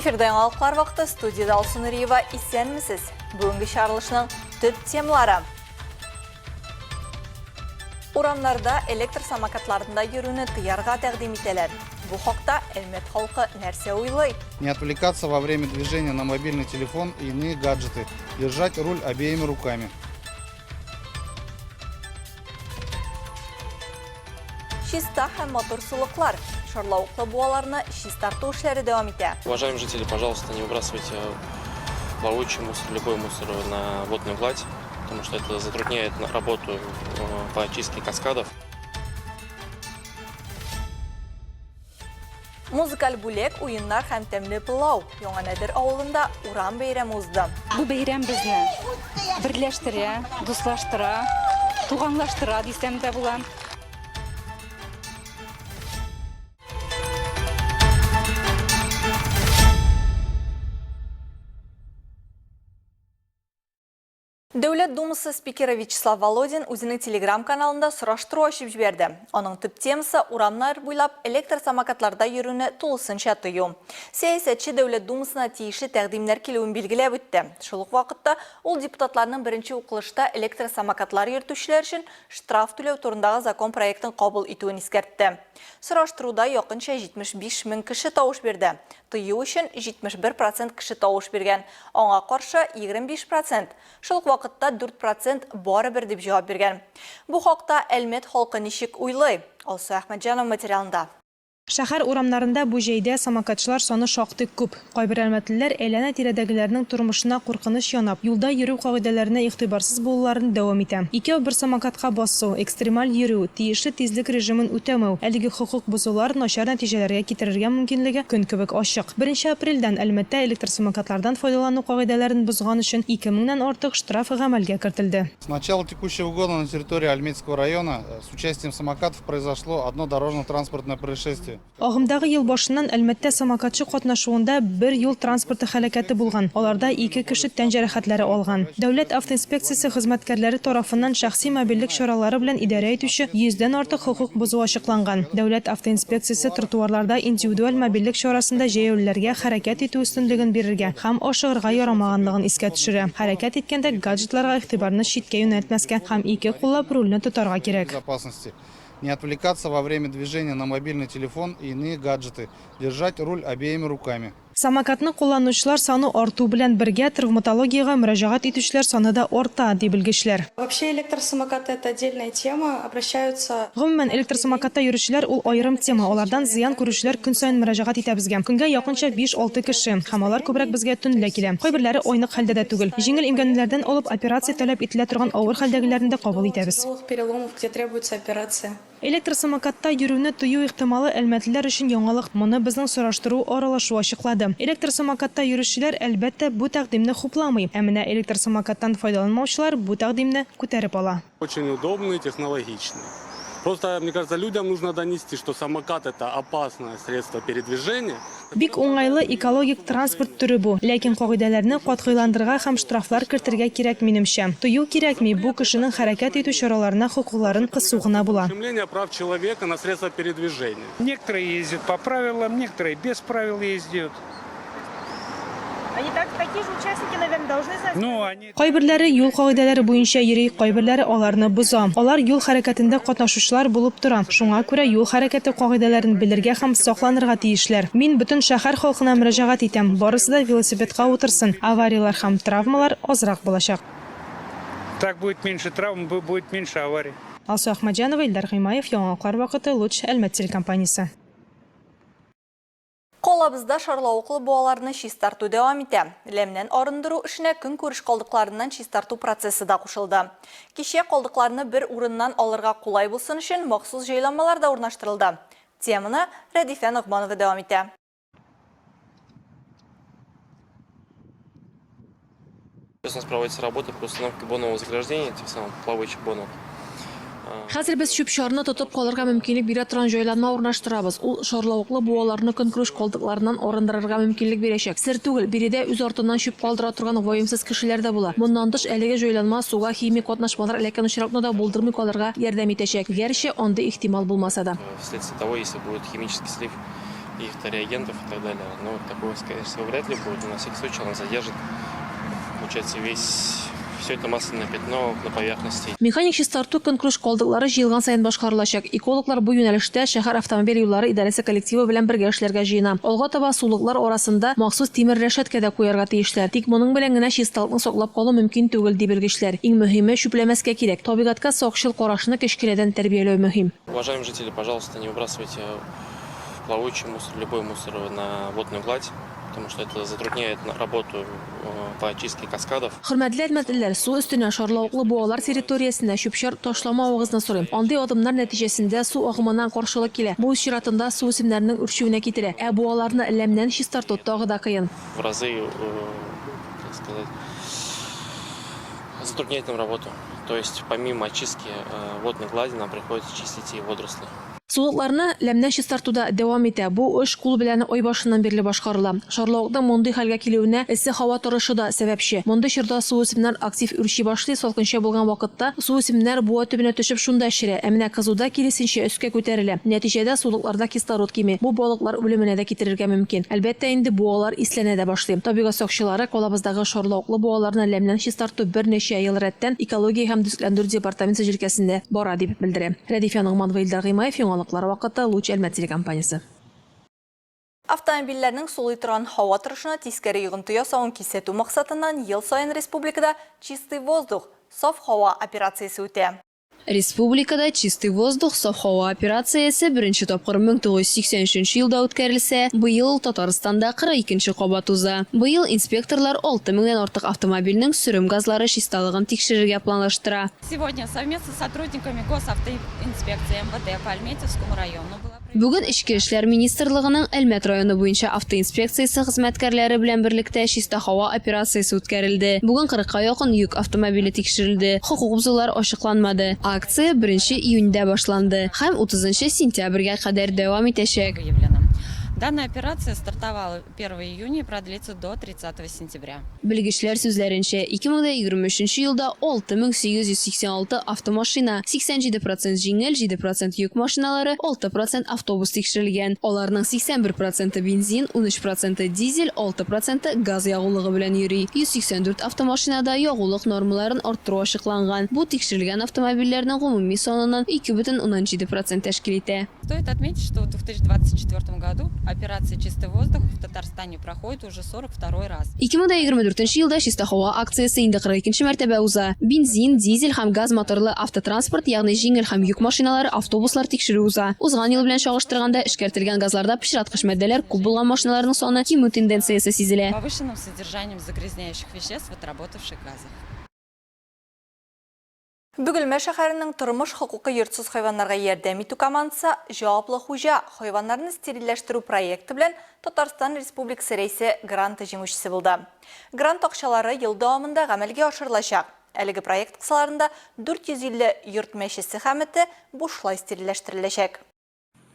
Эфирде аңалықлар вақты студияда Алсын Риева исәнмісіз. Бүгінгі шарылышының төп темалары. Урамларда электр самокатларында йөрүне тыярга тәкъдим ителәр. Бу хакта Әлмәт халкы нәрсә уйлый? Не отвлекаться во время движения на мобильный телефон и иные гаджеты. Держать руль обеими руками. Шиста һәм моторсулыклар. Шарлауыклы буаларны шистарту эшләре дәвам итә. Уважаемые жители, пожалуйста, не выбрасывайте плавучий мусор, любой мусор на водную гладь, потому что это затрудняет работу по очистке каскадов. Музыкаль бүлек, уеннар һәм тәмле пылау. Яңа Нәдер авылында урам бәйрәме узды. Бу бәйрәм безне берләштерә, дуслаштыра, туганлаштыра дисәм дә була. Дәүләт Думасы спикеры Вячеслав Володин үзенең телеграм-каналында сораштыру ачып җибәрде. Аның төп темасы урамнар буйлап электр самокатларда йөрүне тулысынча тыю. Сәясәтче Дәүләт Думасына тиешле тәкъдимнәр килүен билгеләп үтте. Шул ук вакытта ул депутатларның беренче укылышта электр самокатлар йөртүчеләр өчен штраф түләү турындагы закон проектын кабул итүен искәртте. Сораштыруда якынча 75 мең кеше тавыш бирде. Тыю өчен 71% кеше тавыш биргән. Аңа каршы 25%. Шул ук вакытта 4% барыбер дип җавап биргән. Бу хакта Әлмәт халкы ничек уйлый? Алсу Әхмәтҗанов материалында. Шәһәр урамнарында бу җәйдә самокатчылар саны шактый күп. Кайбер әлмәтлеләр әйләнә-тирәдәгеләрнең тормышына куркыныч янап, юлда йөрү кагыйдәләренә игътибарсыз булуларын дәвам итә. Икәү бер самокатка басу, экстремаль йөрү, тиешле тизлек режимын үтәмәү, әлеге хокук бозулар начар нәтиҗәләргә китерергә мөмкинлеге көн кебек ачык. 1 апрельдән Әлмәттә электр самокатлардан файдалану кагыйдәләрен бозган өчен 2000-нән артык штраф гамәлгә кертелде. С начала текущего года на территории Альметьевского района с участием самокатов произошло одно дорожно-транспортное происшествие. Агымдагы ел башыннан Әлмәттә самокатчы катнашуында бер юл транспорты һәлакәте булган. Аларда 2 кеше тән җәрәхәтләре алган. Дәүләт автоинспекциясе хезмәткәрләре тарафыннан шәхси мобильлек чаралары белән идарә итүче 100-дән артык хокук бозу ачыкланган. Дәүләт автоинспекциясе тротуарларда индивидуаль мобильлек чарасында җәяүлеләргә хәрәкәт итү өстенлеген бирергә һәм ашыгырга ярамаганлыгын искә төшерә. Хәрәкәт иткәндә гаджетларга игътибарны читкә юнәлтмәскә һәм 2 куллап рульне тотарга кирәк. Не отвлекаться во время движения на мобильный телефон и иные гаджеты. Держать руль обеими руками. Самокатны кулланучылар саны арту белән бергә травматологиягә мөрәҗәгать итүчеләр саны да арта, ди белгечләр. Вообще электросамокаты это отдельная тема, обращаются. Гомумән электросамокатта йөрүчеләр ул аерым тема. Алардан зыян күрүчеләр көн саен мөрәҗәгать итә безгә. Көнгә якынча 5-6 кеше, һәм алар күбрәк безгә төнлә килә. Кайберләре айнык хәлдә дә түгел. Җиңел имгәнүләрдән алып операция таләп ителә торган авыр хәлдәгеләрне дә кабул итәбез. Переломов, где требуется операция. Электросамокатта йөрүне тыю ихтималы әлмәтлеләр өчен яңалык. Моны безнең сораштыру аралашу ачыклады. Электросамокатта йөрүчеләр әлбәттә бу тәкъдимне хупламый. Ә менә электросамокаттан файдаланмаучылар бу тәкъдимне күтәреп ала. Очень удобный, технологичный. Просто, мне кажется, людям нужно донести, что самокат – это опасное средство передвижения. Бик уңайлы экологик транспорт түрі бу. Ләкин кагыйдәләрне катгыйландырырга һәм штрафлар кертергә кирәк минемчә. Тыю кирәкми, бу кешенең хәрәкәт итү чараларына хокукларын кысу гына була. Ущемление прав человека на средства передвижения. Некоторые ездят по правилам, некоторые без правил ездят. Они такие же участники, наверное, должны знать. Кайберләре юл кагыйдәләре буенча йөри, кайберләре аларны боза. Алар юл хәрәкәтендә катнашучылар булып тора. Шуңа күрә юл хәрәкәте кагыйдәләрен белергә һәм сакланырга тиешләр. Мин бөтен шәһәр халкына мөрәҗәгать итәм. Барысы да велосипедка утырсын. Авариялар һәм травмалар азрак булачак. Так будет меньше травм, будет меньше аварий. Алсу Әхмәтҗанова, Илдар Гыймаев, Яңалыклар вакыты, Луч, Әлмәт телекомпаниясе. Колабызда шарлауыклы буаларны чистарту дәвам итә. Ләмнән арындыру эшенә көн күреш калдыкларыннан чистарту процессы да кушылды. Кичә калдыкларны бер урыннан алырга кулай булсын өчен махсус җайланмалар да урнаштырылды. Теманы Рәдифә Ногманова дәвам итә. Сейчас у нас проводится работа по установке бонового заграждения, тех самых плавучих бонов. Хәзер без чүп шарны тотып калырга мөмкинлек бирә торган җайланма урнаштырабыз. Ул шарлавыклы буаларны көнкүреш калдыкларыннан арындырырга мөмкинлек бирәчәк. Сер түгел, биредә үз артыннан чүп калдыра торган ваемсыз кешеләр дә була. Моннан тыш әлеге җайланма суга химик катнашмалар эләккән очракны да булдырмый калырга ярдәм итәчәк. Гәрчә анда ихтимал булмаса да. Вследствие того, если будет химический слив каких-то реагентов и так далее. Но такого, скорее всего, вряд ли будет. На всякий случай он задержит, получается, все это масляное пятно на поверхности. Mexanik чистарту көнкүреш калдыклары җыелган сайын башкарылачак. Экологлар бу юнәлештә шәһәр автомобиль юллары идарәсе коллективы белән бергә эшләргә җыена. Алга таба сулыклар арасында махсус тимер рәшәткә дә куярга тиешләр. Тик моның белән генә чисталыкны саклап калу мөмкин түгел ди белгечләр. Иң мөһиме чүпләмәскә кирәк. Табигатькә сакчыл карашны кечкенәдән тәрбияләү мөһим. Уважаемые жители, пожалуйста, не выбрасывайте плавучий мусор, любой мусор на водную гладь, потому что это затрудняет работу по очистке каскадов. Хөрмәтле хезмәтлеләр, су өстенә шарлавыклы буалар территориясенә чүп-чар ташламавыгызны сорыйм. Андый адымнар нәтиҗәсендә су агымыннан каршылык килә. Бу чиратында су үсемнәренең үрчүенә китерә. Ә буаларны ләмнән чистарту тагы да кыен. В разы, так сказать, затрудняет нам работу. То есть помимо очистки водной глади нам приходится чистить и водоросли. Сулыкларны ләмнән чистартуда дәвам итә. Бу эш кул белән ай башыннан бирле башкарыла. Шарлавыкның мондый хәлгә килүенә эссе һава торышы да сәбәпче. Мондый чорда су үсемнәр актив үрчи башлый, салкынча булган вакытта су үсемнәр буа төбенә төшеп шунда эшерә. Ә менә кызуда киресенчә өскә күтәрелә. Нәтиҗәдә сулыкларда кислород кими. Бу балыклар үлеменә дә китерергә мөмкин. Әлбәттә инде буалар исләнә дә башлый. Табигать сакчылары калабыздагы шарлавыклы буаларны ләмнән чистарту берничә ел рәттән экология һәм төзекләндерү департаменты җилкәсендә бара дип белдерә. Рәдиф Яныңманова, Гыймаев, вакытта Луч Әлмәт телекомпаниясе. Автомобильләрнең сулый торган һава торышына тискәре йогынты ясауын кисәтү максатыннан ел саен республикада чистый воздух, саф һава операциясе үтә. Республикада чистый воздух, саф һава операциясе беренче тапкыр 1983 елда үткәрелсә, быел Татарстанда 42нче кабат уза. Быел инспекторлар 6000-дән артык автомобильнең сөрем газлары чисталыгын тикшерергә планлаштыра. Сегодня совместно с сотрудниками госавтоинспекции МВД по Альметьевскому району была Бүген Ичке эшләр министрлыгының Әлмәт районы буенча автоинспекциясе хезмәткәрләре белән берлектә чиста һава операциясе үткәрелде. Бүген 40-ка якын йөк автомобиле тикшерелде. Хокук бозулар ачыкланмады. Акция 1 июньдә башланды һәм 30 сентябрьгә кадәр дәвам итәчәк. Данная операция стартовала 1 июня и продлится до 30 сентября. Белгечләр сүзләренчә, 2023 елда 6886 автомашина, 87% җиңел, 7% йөк машиналары, 6% автобус тикшерелгән. Аларның 81% бензин, 13% дизель, 6% газ ягулыгы белән йөри. 184 автомашинада ягулык нормаларын арттыру ачыкланган. Бу тикшерелгән автомобильләрнең гомуми санының 2,17% тәшкил итә. Стоит отметить, что в 2024 году операция «Чистый воздух» в Татарстане проходит уже 42-й раз. 2024 елда чиста һава акциясе инде 42нче мәртәбә уза. Бензин, дизель һәм газ моторлы автотранспорт, ягъни җиңел һәм йөк машиналары, автобуслар тикшерү уза. Узган ел белән чагыштырганда эшкәртелгән газларда пычраткыч мәддәләр күп булган машиналарның саны кимү тенденциясе сизелә. Повышенным содержанием загрязняющих веществ в отработавших газах. Бөгелмә шәһәренең тормыш хокукы йортсыз хайваннарга ярдәм итү командасы Җаваплы хуҗа хайваннарны стерильләштерү проекты белән Татарстан Республикасы рәисе гранты җиңүчесе булды. Грант акчалары ел дәвамында гамәлгә ашырылачак. Әлеге проект кысаларында 450 йорт мәчесе һәм эте бушлай стерильләштереләчәк.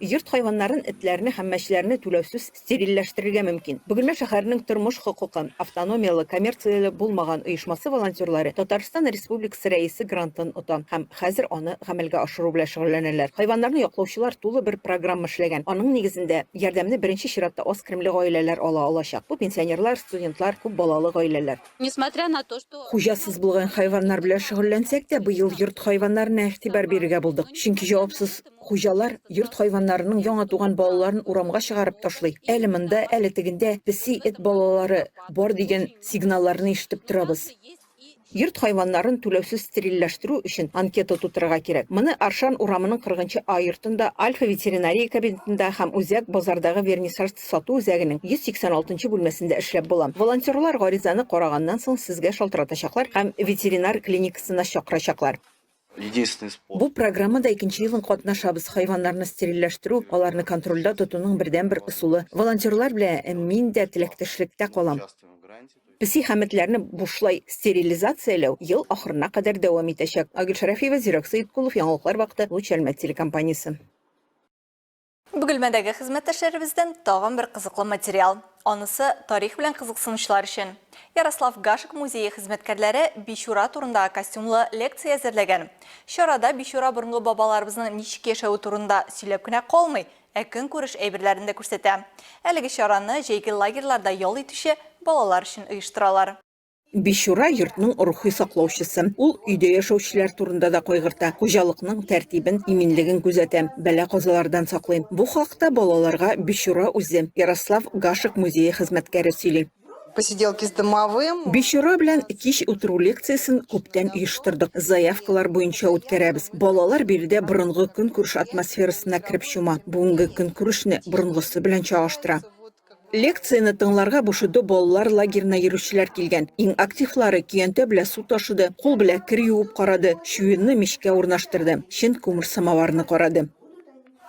Йорт хайваннарын, этләрне һәм мәчеләрне түләүсез стерильләштерергә мөмкин. Бөгелмә шәһәренең тормыш хокукын автономиялы, коммерцияле булмаган оешмасы волонтерлары Татарстан Республикасы рәисе грантын ота һәм хәзер аны гамәлгә ашыру белән шөгыльләнәләр. Хайваннарны яклаучылар тулы бер программа эшләгән. Аның нигезендә ярдәмне беренче чиратта аз кремле гаиләләр ала алачак. Бу пенсионерлар, студентлар, күп балалы гаиләләр. Несмотря на то, что Хуҗасыз булган хайваннар белән шөгыльләнсәк тә, быел йорт хайваннарына игътибар бирергә булдык. Чөнки җавапсыз хуҗалар йорт хайваннарының яңа туган балаларын урамга чыгарып ташлый. Әле монда, әле тегендә песи эт балалары бар дигән сигналларны ишетеп торабыз. Йорт хайваннарын түләүсез стерильләштерү өчен анкета тутырырга кирәк. Моны Аршан урамының 40нчы А йортында, Альфа ветеринария кабинетында һәм Үзәк базардагы вернисаж сату үзәгенең 186нчы бүлмәсендә эшләп була. Волонтерлар гаризаны караганнан соң сезгә шалтыратачаклар һәм ветеринар клиникасына чакырачаклар. Бу программада 2нче елын катнашабыз. Хайваннарны стерильләштерү, аларны контрольдә тотуның бердән-бер ысулы. Волонтерлар белән мин дә теләктәшлектә калам. Песи һәм этләрне бушлай стерилизацияләү ел ахырына кадәр дәвам итәчәк. Агил Шәрәфиева, Зирак Сәйдкулов, Яңалыклар вакыты, Луч Әлмәт телекомпаниясе. Бөгелмәдәге хезмәттәшләребездән тагын бер кызыклы материал. Анысы тарих белән кызыксынучылар өчен. Ярослав Гашек музее хезмәткәрләре Бичура турында костюмлы лекция әзерләгән. Чарада Бичура борынгы бабаларыбызның ничек яшәүе турында сөйләп кенә калмый, әкін көріш әйбірлерінде көрсетті. Әлігі шараны жейгі лагерларда yol итүше балалар үшін ұйыштыралар. Бишура йортның рухи саклаучысы. Ул өйдә яшәүчеләр турында да кайгырта. Хуҗалыкның тәртибен, иминлеген күзәтә, бәла казалардан саклый. Бу хакта балаларга Бишура үзе Ярослав Гашик музее хезмәткәре сөйли. Посиделки с домовым. Бишура белән кич утыру лекциясын күптән оештырдык. Заявкалар буенча үткәрәбез. Балалар биредә борынгы көнкүреш атмосферасына кирип чума. Бүгенге көнкүрешне борынгысы белән чагыштыра. Лекцияны тыңларга бушыды балалар лагерына йөрүчеләр килгән. Иң активлары көянтә белән су ташыды, кул белән кир юып карады, шуенны мичкә урнаштырды, чин күмер самоварны карады.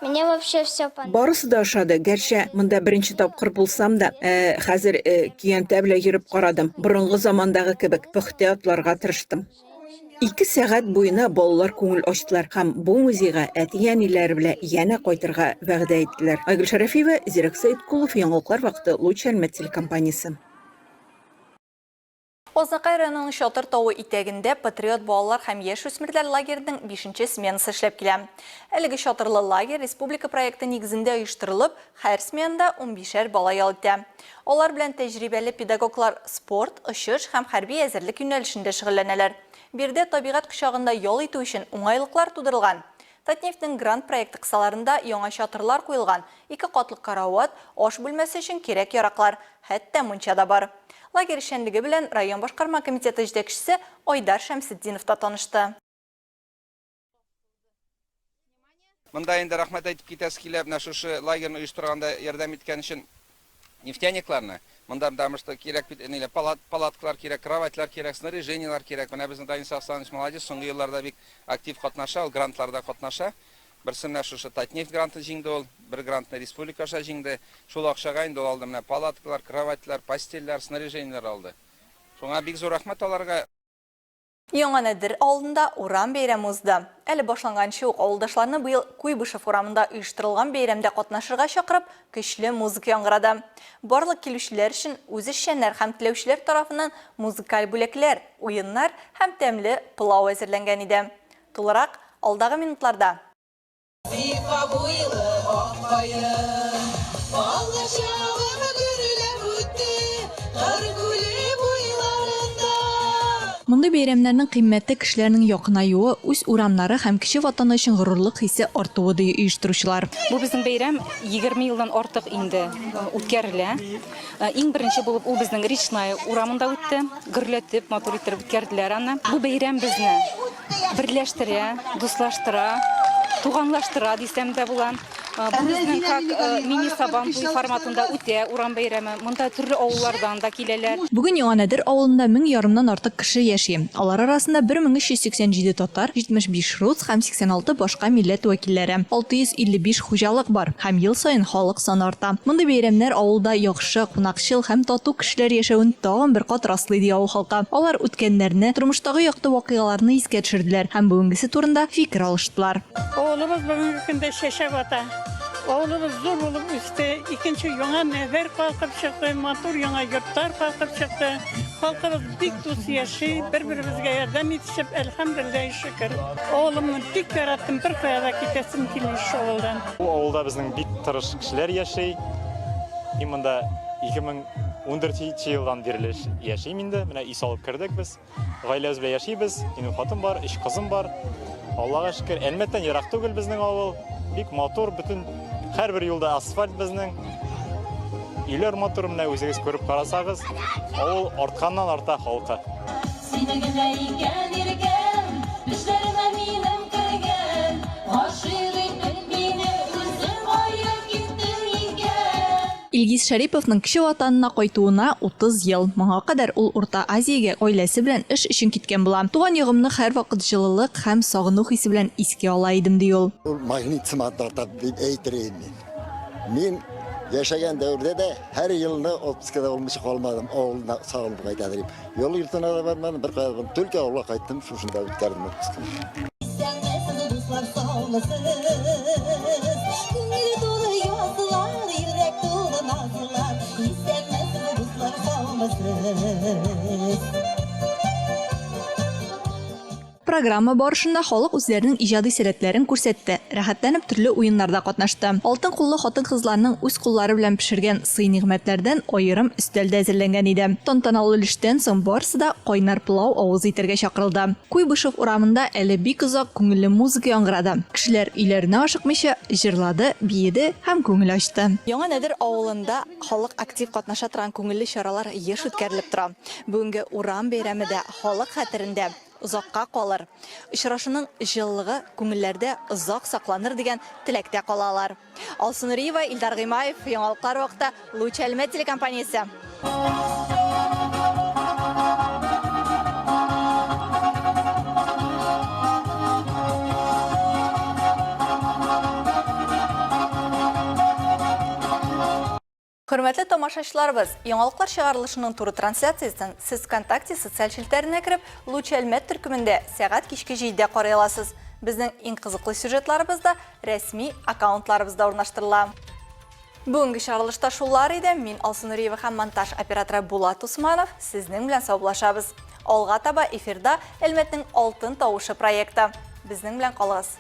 Мне вообще все понравилось. Барысы да ашады. Гәрчә монда беренче тапкыр булсам да, хәзер көянтә белән йөреп карадым. Борынгы замандагы кебек пөхтә атларга тырыштым. 2 сәгать буена балалар күңел ачтылар һәм бу музейга әти-әниләре белән янә кайтырга вәгъдә иттеләр. Айгөл Шәрәфиева, Зирәк Сәйдкулов, Яңалыклар вакыты, Луч Әлмәт компаниясе. Ознакай районының Шатыр тауы итәгендә патриот балалар һәм яшь үсмерләр лагерінің 5-нче сменасы эшләп килә. Әлеге Шатырлы лагерь республика проекты нигезендә оештырылып, һәр сменада 15-шәр бала ял итә. Алар белән тәҗрибәле педагоглар спорт, очыш һәм хәрби әзерлек юнәлешендә шөгыльләнәләр. Бирдә табигать кочагында ял итү өчен уңайлыклар тудырылган. Татнефтьнең грант проекты кысаларында яңа чатырлар куелган, 2 катлы карават, аш бүлмәсе өчен кирәк яраклар, хәтта мунча да бар. Лагерь эшчәнлеге белән район башкарма комитеты җитәкчесе Айдар Шәмсетдинов та танышты. Монда инде рәхмәт әйтеп китәс килә, менә шушы лагерьне оештырганда ярдәм иткән өчен нефтяникларны. Монда дамышты кирәк бит, ниле палаткалар кирәк, кроватьлар кирәк, снаряжениелар кирәк. Менә безнең Данис Асанович молодец, соңгы елларда бик актив катнаша, ул грантларда катнаша. Берсенә шушы Татнефть гранты җиңде ул, бер грантны республика аша җиңде. Шул акчага инде ул алды менә палаткалар, кроватьлар, постельләр, снаряжениелар алды. Шуңа бик зур рәхмәт аларга. Яңа Нәдер авылында урам бәйрәме узды. Әле башланганчы ук авылдашларны быел Куйбышев урамында оештырылган бәйрәмдә катнашырга чакырып, көчле музыка яңгырады. Барлык килүчеләр өчен үз эшчәннәр һәм теләүчеләр тарафыннан музыкаль бүләкләр, уеннар һәм тәмле пылау әзерләнгән иде. Тулырак алдагы минутларда. Мондай бәйрәмнәрнең кыйммәте кешеләрнең якынаюы, үз урамнары һәм кеше ватаны өчен горурлык хисе артуы ди оештыручылар. Бу безнең бәйрәм 20 елдан артык инде үткәрелә. Иң беренче булып ул безнең Речная урамында үтте. Гөрләтеп, матур итеп үткәрделәр аны. Бу бәйрәм безне берләштерә, дуслаштыра, туганлаштыра дисәм дә була. Бу безнең как мини-сабан форматында үтә урам бәйрәме. Монда төрле авыллардан да киләләр. Бүген Яңа Нәдер авылында 1000 ярымнан артык кеше яши. Алар арасында 1387 татар, 75 рус һәм 86 башка милләт вәкилләре. 655 хуҗалык бар һәм ел саен халык саны арта. Мондый бәйрәмнәр авылда яхшы, кунакчыл һәм тату кешеләр яшәвен тагын бер кат раслый ди авыл халкы. Алар үткәннәрне, тормыштагы якты вакыйгаларны искә төшерделәр һәм бүгенгесе турында фикер алыштылар. Oğlumuz bugünkü günde Şeşevat'a. Oğlumuz zor olup üstte ikinci Yaңа Nәдер kalkıp çıktı, matur Yaңа yurtlar kalkıp çıktı. Halkımız bik dost yaşay, birbirimizge yardım yetişip elhamdülillah şükür. Oğlumu dik yarattım, bir kıyada gitesim kelmiş şu oğuldan. Bu avulda bizning bik tırış kişiler yaşay. Имында 2014 yıldan beri yaşayım indi. Менә үй салып кирдек biz. Гаиләбез белән яшибез. Минем хатын бар, 3 кызым бар. Аллага шükür. Әлмәттән ерак түгел безнең авыл. Бик матур, бүтән һәрбер юлда асфальт безнең. Үйләр матур, менә үзегез күреп карасагыз, авыл артканнан арта халкы. Илгиз Шәриповның кеше ватанына кайтуына 30 ел. Моңа кадәр ул Урта Азиягә гаиләсе белән эш өчен киткән була. Туган ягымны һәр вакыт җылылык һәм сагыну хисе белән искә ала идем ди ул. Магнит сыматларда дип әйтерем мин. Яшәгән дәврдә дә һәр елны отпускада булмыш калмадым. Авылда сагынып кайтадым. Юл йортына да бармадым, бер кайгым. Төлке авылга кайттым, шушында үткәрдем отпусканы. Программа барышында халык үзләренең иҗади сәләтләрен күрсәтте, рәхәтләнеп төрле уеннарда катнашты. Алтын куллы хатын-кызларның үз куллары белән пешергән сый-нигъмәтләрдән аерым өстәлдә әзерләнгән иде. Тантаналы өлештән соң барысы да кайнар пылау авыз итәргә чакырылды. Куйбышев урамында әле бик озак күңелле музыка яңгырады. Кешеләр өйләренә ашыкмыйча җырлады, биеде һәм күңел ачты. Яңа Нәдер авылында халык актив катнаша торган күңелле чаралар еш үткәрелеп тора. Бүгенге урам бәйрәме дә халык хәтерендә озакка калыр. Очрашуның җыллыгы күңелләрдә озак сакланыр дигән теләктә калалар. Алсу Нуриева, Илдар Гыймаев, Яңалыклар вакыты, Луч Әлмәт телекомпаниясе. Хөрмәтле тамашачыларыбыз, Яңалыклар чыгарылышының туры трансляциясын сез ВКонтакте социаль челтәренә кереп, Луч Әлмәт төркемендә сәгать кичке 7-дә карый аласыз. Безнең иң кызыклы сюжетларыбыз да рәсми аккаунтларыбызда урнаштырыла. Бүгенге чыгарылышта шулар иде. Мин Алсу Нуриева һәм монтаж операторы Булат Усманов сезнең белән саубуллашабыз. Алга таба эфирда Әлмәтнең алтын тавышы проекты. Безнең белән калыгыз.